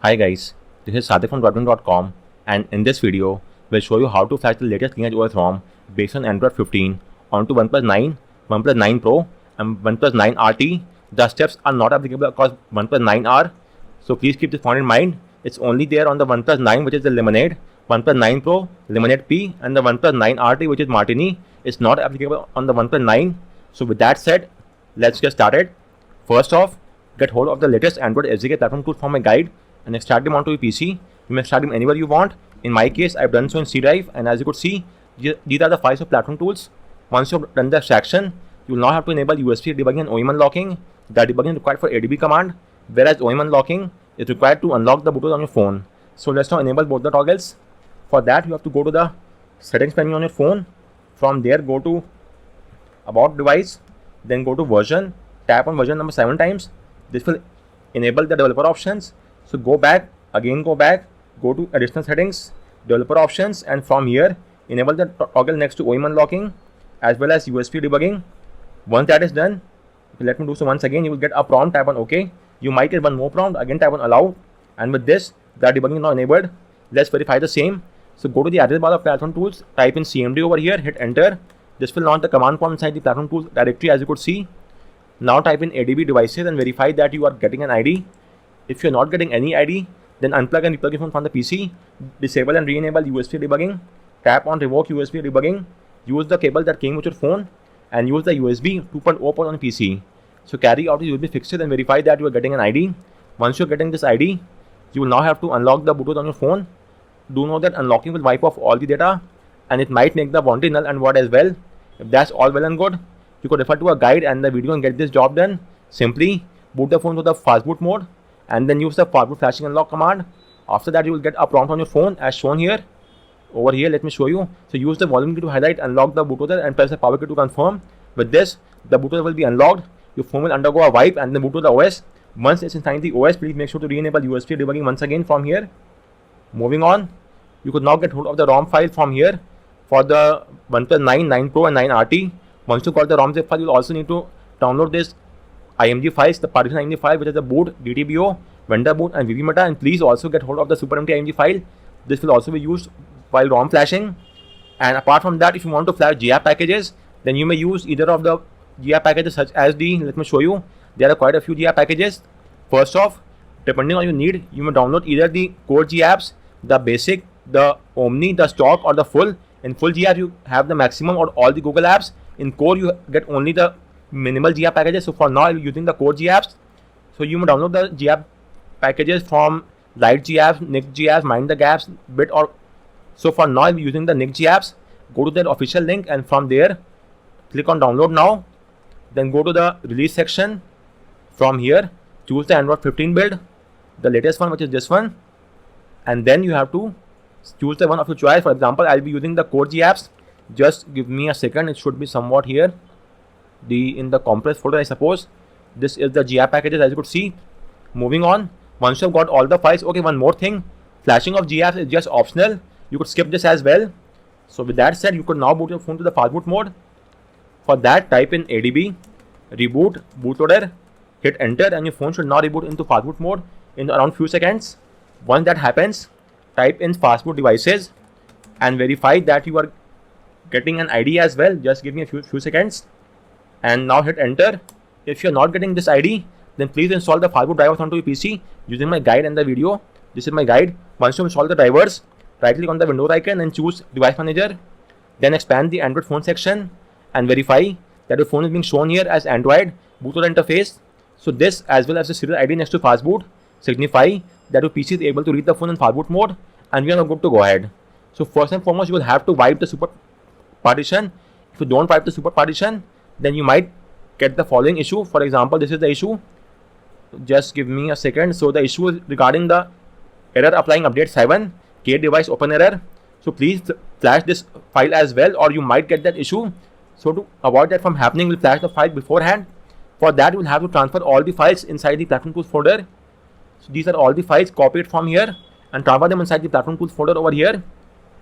Hi guys, this is Sadik from Droidwin.com, and in this video, we'll show you how to flash the latest Lineage OS ROM based on Android 15 onto OnePlus 9, OnePlus 9 Pro, and OnePlus 9 RT. The steps are not applicable across OnePlus 9R, so please keep this point in mind. It's only there on the OnePlus 9, which is the Lemonade, OnePlus 9 Pro, Lemonade P, and the OnePlus 9 RT, which is Martini. It's not applicable on the OnePlus 9. So with that said, let's get started. First off, get hold of the latest Android SDK platform tools from my guide and extract them onto your PC. You may extract them anywhere you want. In my case, I've done so in C drive, and as you could see, these are the files of platform tools. Once you've done the extraction, you will now have to enable USB debugging and OEM unlocking. The debugging is required for ADB command, whereas OEM unlocking is required to unlock the Bluetooth on your phone. So let's now enable both the toggles. For that, you have to go to the settings menu on your phone. From there, go to about device, then go to version, tap on version number 7 times. This will enable the developer options. So go back, again go back, go to additional settings, developer options, and from here enable the toggle next to OEM unlocking as well as USB debugging. Once that is done, let me do so once again. You will get a prompt, tap on OK. You might get one more prompt, again tap on allow, and with this the debugging is now enabled. Let's verify the same. So go to the address bar of platform tools, type in CMD over here, hit enter. This will launch the command prompt inside the platform tools directory, as you could see. Now type in ADB devices and verify that you are getting an ID. If you're not getting any ID, then unplug and replug your phone from the PC, disable and re-enable USB debugging, tap on revoke USB debugging, use the cable that came with your phone, and use the USB 2.0 port on the PC. So carry out the USB fixes and verify that you are getting an ID. Once you're getting this ID, you will now have to unlock the Bluetooth on your phone. Do know that unlocking will wipe off all the data, and it might make the boundary null and void as well. If that's all well and good, you could refer to a guide and the video and get this job done. Simply boot the phone to the fastboot mode and then use the fastboot flashing unlock command. After that, you will get a prompt on your phone as shown here. Over here, let me show you. So use the volume key to highlight, unlock the bootloader, and press the power key to confirm. With this, the bootloader will be unlocked. Your phone will undergo a wipe and then boot to the OS. Once it's inside the OS, please make sure to re-enable USB debugging once again from here. Moving on, you could now get hold of the ROM file from here for the OnePlus 9, 9 Pro and 9 RT. Once you got the ROM zip file, you'll also need to download this IMG files, the partition IMG file, which is the boot, DTBO, vendor boot, and VVMeta. And please also get hold of the SuperMT IMG file. This will also be used while ROM flashing. And apart from that, if you want to flash GApp packages, then you may use either of the GApp packages such as let me show you. There are quite a few GApp packages. First off, depending on your need, you may download either the core GApps, the basic, the Omni, the stock, or the full. In full GApp, you have the maximum or all the Google apps. In core, you get only the minimal GApp packages. So for now, I'm using the core GApps. So you may download the GApp packages from Light GApps, Nick GApps, Mind the Gaps, Bit, or so for now I'm using the Nick GApps. Go to the official link and from there, click on download now. Then go to the release section. From here, choose the Android 15 build, the latest one, which is this one, and then you have to choose the one of your choice. For example, I'll be using the core GApps. Just give me a second. It should be somewhat here. In the compressed folder, I suppose. This is the GApp packages, as you could see. Moving on. Once you've got all the files, okay, one more thing. Flashing of GApps is just optional. You could skip this as well. So with that said, you could now boot your phone to the fastboot mode. For that, type in ADB, reboot, bootloader, hit enter, and your phone should now reboot into fastboot mode in around few seconds. Once that happens, type in fastboot devices and verify that you are getting an ID as well. Just give me a few seconds and now hit enter. If you're not getting this ID, then please install the fastboot drivers onto your PC using my guide and the video. This is my guide. Once you install the drivers, right click on the Windows icon and choose device manager. Then expand the Android phone section and verify that your phone is being shown here as Android bootloader interface. So this, as well as the serial ID next to fastboot, signify that your PC is able to read the phone in fastboot mode, and we are now good to go ahead. So first and foremost, you will have to wipe the super partition. If you don't wipe the super partition, then you might get the following issue. For example, this is the issue. Just give me a second. So the issue is regarding the error applying update 7, K device open error. So please flash this file as well, or you might get that issue. So to avoid that from happening, we'll flash the file beforehand. For that, you will have to transfer all the files inside the platform tools folder. So these are all the files. Copy it from here and transfer them inside the platform tools folder over here,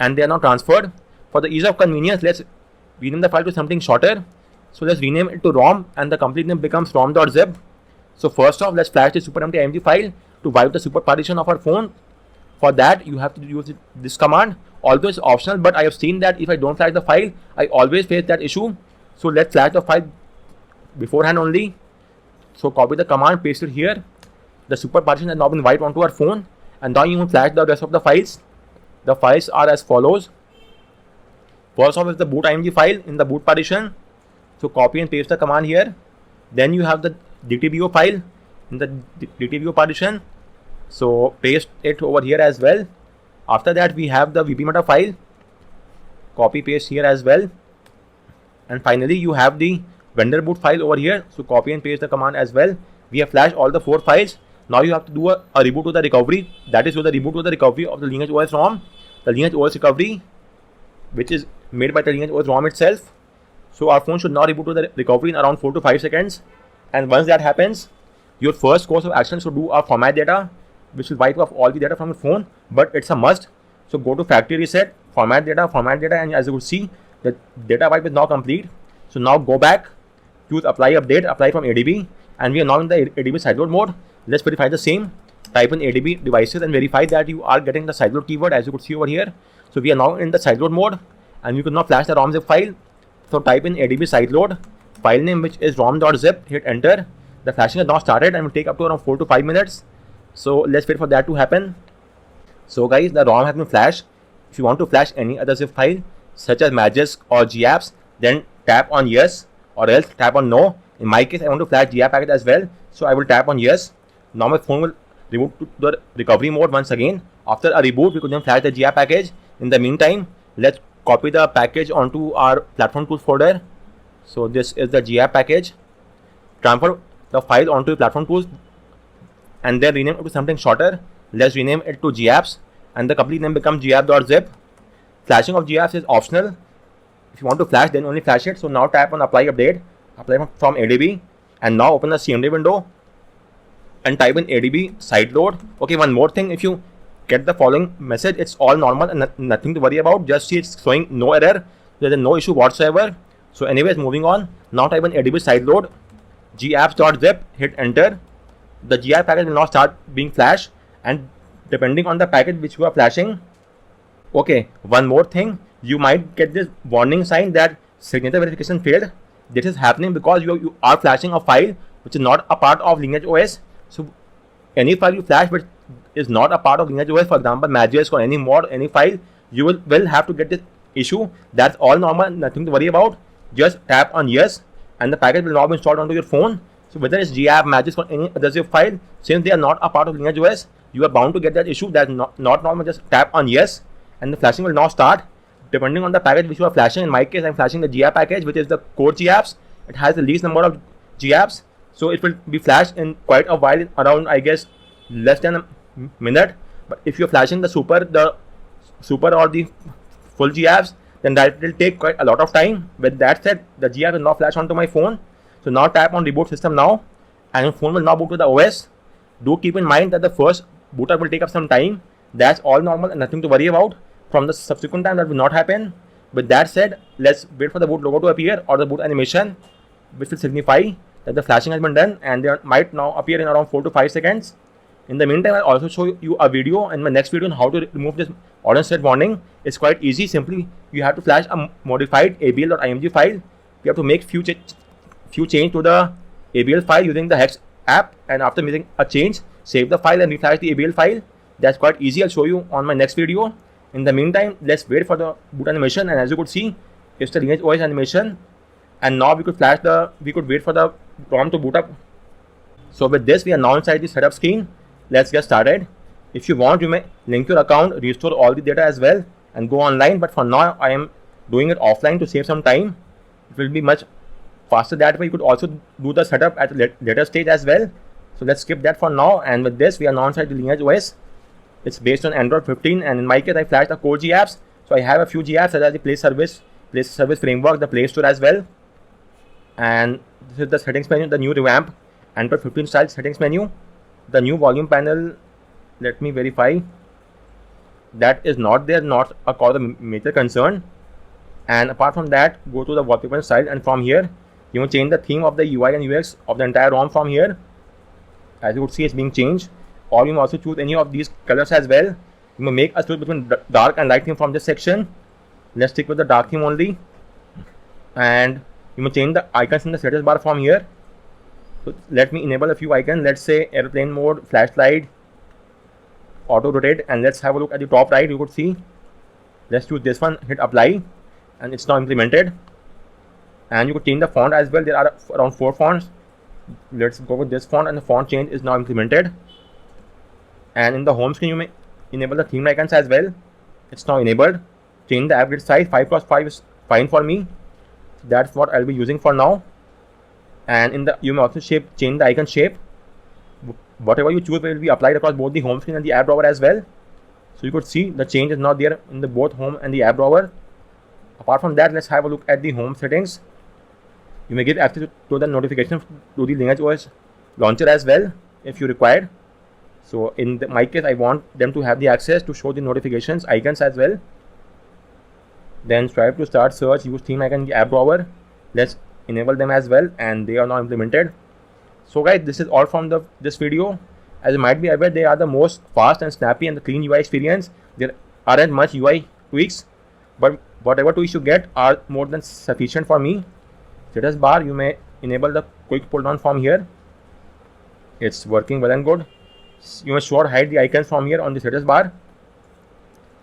and they are now transferred. For the ease of convenience, let's rename the file to something shorter. So let's rename it to ROM, and the complete name becomes rom.zip. So first off, let's flash the SuperMT IMG file to wipe the super partition of our phone. For that, you have to use this command. Although it's optional, but I have seen that if I don't flash the file, I always face that issue. So let's flash the file beforehand only. So copy the command, paste it here. The super partition has now been wiped onto our phone, and now you can flash the rest of the files. The files are as follows. First off is the boot img file in the boot partition. So copy and paste the command here. Then you have the DTBO file in the DTBO partition. So paste it over here as well. After that, we have the VPMeta file. Copy paste here as well. And finally, you have the vendor boot file over here. So copy and paste the command as well. We have flashed all the 4 files. Now you have to do a reboot to the recovery. That is, the reboot to the recovery of the Lineage OS ROM. The Lineage OS recovery, which is made by the Lineage OS ROM itself. So our phone should now reboot to the recovery in around 4 to 5 seconds. And once that happens, your first course of action should do a format data, which will wipe off all the data from your phone, but it's a must. So go to factory reset, format data, and as you will see, the data wipe is now complete. So now go back, choose apply update, apply from ADB, and we are now in the ADB sideload mode. Let's verify the same. Type in ADB devices and verify that you are getting the sideload keyword, as you could see over here. So we are now in the sideload mode, and you can now flash the ROM zip file. So type in ADB sideload, file name which is rom.zip, hit enter. The flashing has now started and will take up to around 4 to 5 minutes. So let's wait for that to happen. So guys, the ROM has been flashed. If you want to flash any other zip file such as Magisk or GApps, then tap on yes, or else tap on no. In my case, I want to flash GApp package as well, so I will tap on yes. Now my phone will reboot to the recovery mode once again. After a reboot, we could then flash the GApp package. In the meantime, let's copy the package onto our platform tools folder. So this is the GApp package. Transfer the file onto platform tools and then rename it to something shorter. Let's rename it to GApps, and the complete name becomes gapp.zip. Flashing of GApps is optional. If you want to flash, then only flash it. So now tap on apply update, apply from ADB, and now open the CMD window and type in ADB sideload. Okay, one more thing, if you get the following message, it's all normal and nothing to worry about. Just see it's showing no error. There is no issue whatsoever. So anyways, moving on. Now type in ADB sideload, gapps.zip, hit enter. The GApp package will now start being flashed, and depending on the package which you are flashing. Okay, one more thing, you might get this warning sign that signature verification failed. This is happening because you are flashing a file which is not a part of Lineage OS. So any file you flash which is not a part of Lineage OS, for example Magisk or any mod, any file, you will have to get this issue. That's all normal, nothing to worry about. Just tap on yes, and the package will now be installed onto your phone. So whether it's GApp, Magisk, or any other zip file, since they are not a part of Lineage OS, you are bound to get that issue. That's not normal. Just tap on yes, and the flashing will now start. Depending on the package which you are flashing, in my case, I'm flashing the GApp package, which is the core GApps. It has the least number of GApps, so it will be flashed in quite a while, around I guess less than a minute. But if you're flashing the super or the full GApps, then that will take quite a lot of time. With that said, the GApp will now flash onto my phone. So now tap on reboot system now, and your phone will now boot to the OS. Do keep in mind that the first boot up will take up some time. That's all normal and nothing to worry about. From the subsequent time, that will not happen. With that said, let's wait for the boot logo to appear or the boot animation, which will signify that the flashing has been done, and they might now appear in around 4 to 5 seconds. In the meantime, I'll also show you a video in my next video on how to remove this audience state warning. It's quite easy. Simply, you have to flash a modified abl.img file. You have to make few change to the ABL file using the Hex app, and after making a change, save the file and reflash the ABL file. That's quite easy. I'll show you on my next video. In the meantime, let's wait for the boot animation, and as you could see, it's the Lineage OS animation, and now we could wait for the ROM to boot up. So with this, we are now inside the setup screen. Let's get started. If you want, you may link your account, restore all the data as well, and go online, but for now I am doing it offline to save some time. It will be much faster that way. You could also do the setup at a later stage as well. So let's skip that for now, and with this, we are now inside the Lineage OS. It's based on Android 15, and in my case, I flashed the core GApps. So I have a few GApps such as the Play Service Framework, the Play Store as well. And this is the settings menu, the new revamp Android 15 style settings menu. The new volume panel, let me verify. That is not there, not a cause of major concern. And apart from that, go to the wallpaper style, and from here, you can change the theme of the UI and UX of the entire ROM from here. As you would see, it's being changed. or you may also choose any of these colors as well. You may make a choice between dark and light theme from this section. Let's stick with the dark theme only, and you may change the icons in the status bar from here. So let me enable a few icons. Let's say airplane mode, flashlight, auto rotate, and let's have a look at the top right. You could see, let's choose this one, hit apply, and it's now implemented. And you could change the font as well. There are around 4 fonts. Let's go with this font, and the font change is now implemented. And in the home screen, you may enable the theme icons as well. It's now enabled. Change the app grid size. 5x5 is fine for me. That's what I'll be using for now. And in the, you may also change the icon shape. Whatever you choose will be applied across both the home screen and the app drawer as well. So you could see the change is now there in the both home and the app drawer. Apart from that, let's have a look at the home settings. You may give access to the notification to the Lineage OS launcher as well if you require. So in my case, I want them to have the access to show the notifications icons as well. Then swipe to start search, use theme icon in the app drawer. Let's enable them as well, and they are now implemented. So guys, this is all from this video. As you might be aware, they are the most fast and snappy and the clean UI experience. There aren't much UI tweaks, but whatever tweaks you get are more than sufficient for me. Status bar, you may enable the quick pull down from here. It's working well and good. You may sure hide the icons from here on the status bar.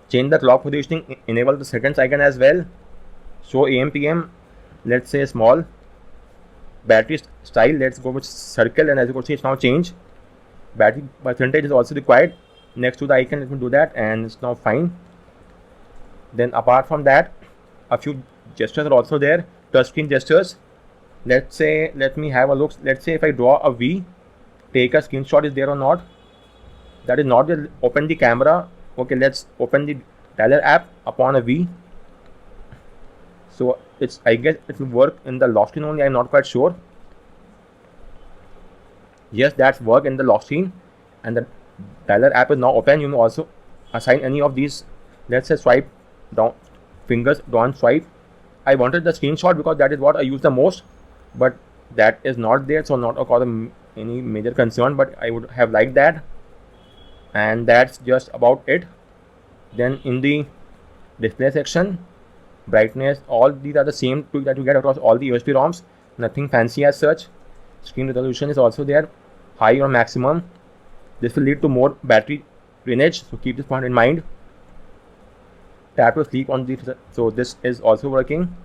Change the clock positioning, enable the seconds icon as well. Show AM PM, let's say small. Battery style, let's go with circle, and as you can see, it's now changed. Battery percentage is also required next to the icon. Let me do that, and it's now fine. Then apart from that, a few gestures are also there. Touchscreen gestures. Let's say, let me have a look. Let's say if I draw a V, take a screenshot, is there or not? That is not there. Open the camera. Okay, let's open the dialer app upon a V. So it's, I guess it will work in the lock screen only. I'm not quite sure. Yes, that's work in the lock screen, and the dialer app is now open. You may also assign any of these. Let's say swipe down, fingers down swipe. I wanted the screenshot because that is what I use the most, but that is not there, so not a cause of any major concern, but I would have liked that. And that's just about it. Then in the display section, brightness, all these are the same tweak that you get across all the USB ROMs, nothing fancy as such. Screen resolution is also there, high or maximum. This will lead to more battery drainage, so keep this point in mind. Tap to sleep on the, so this is also working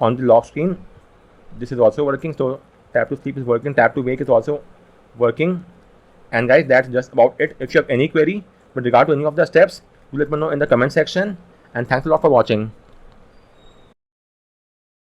on the lock screen. This is also working, so tap to sleep is working. Tap to wake is also working. And guys, that's just about it. If you have any query with regard to any of the steps, do let me know in the comment section. And thanks a lot for watching.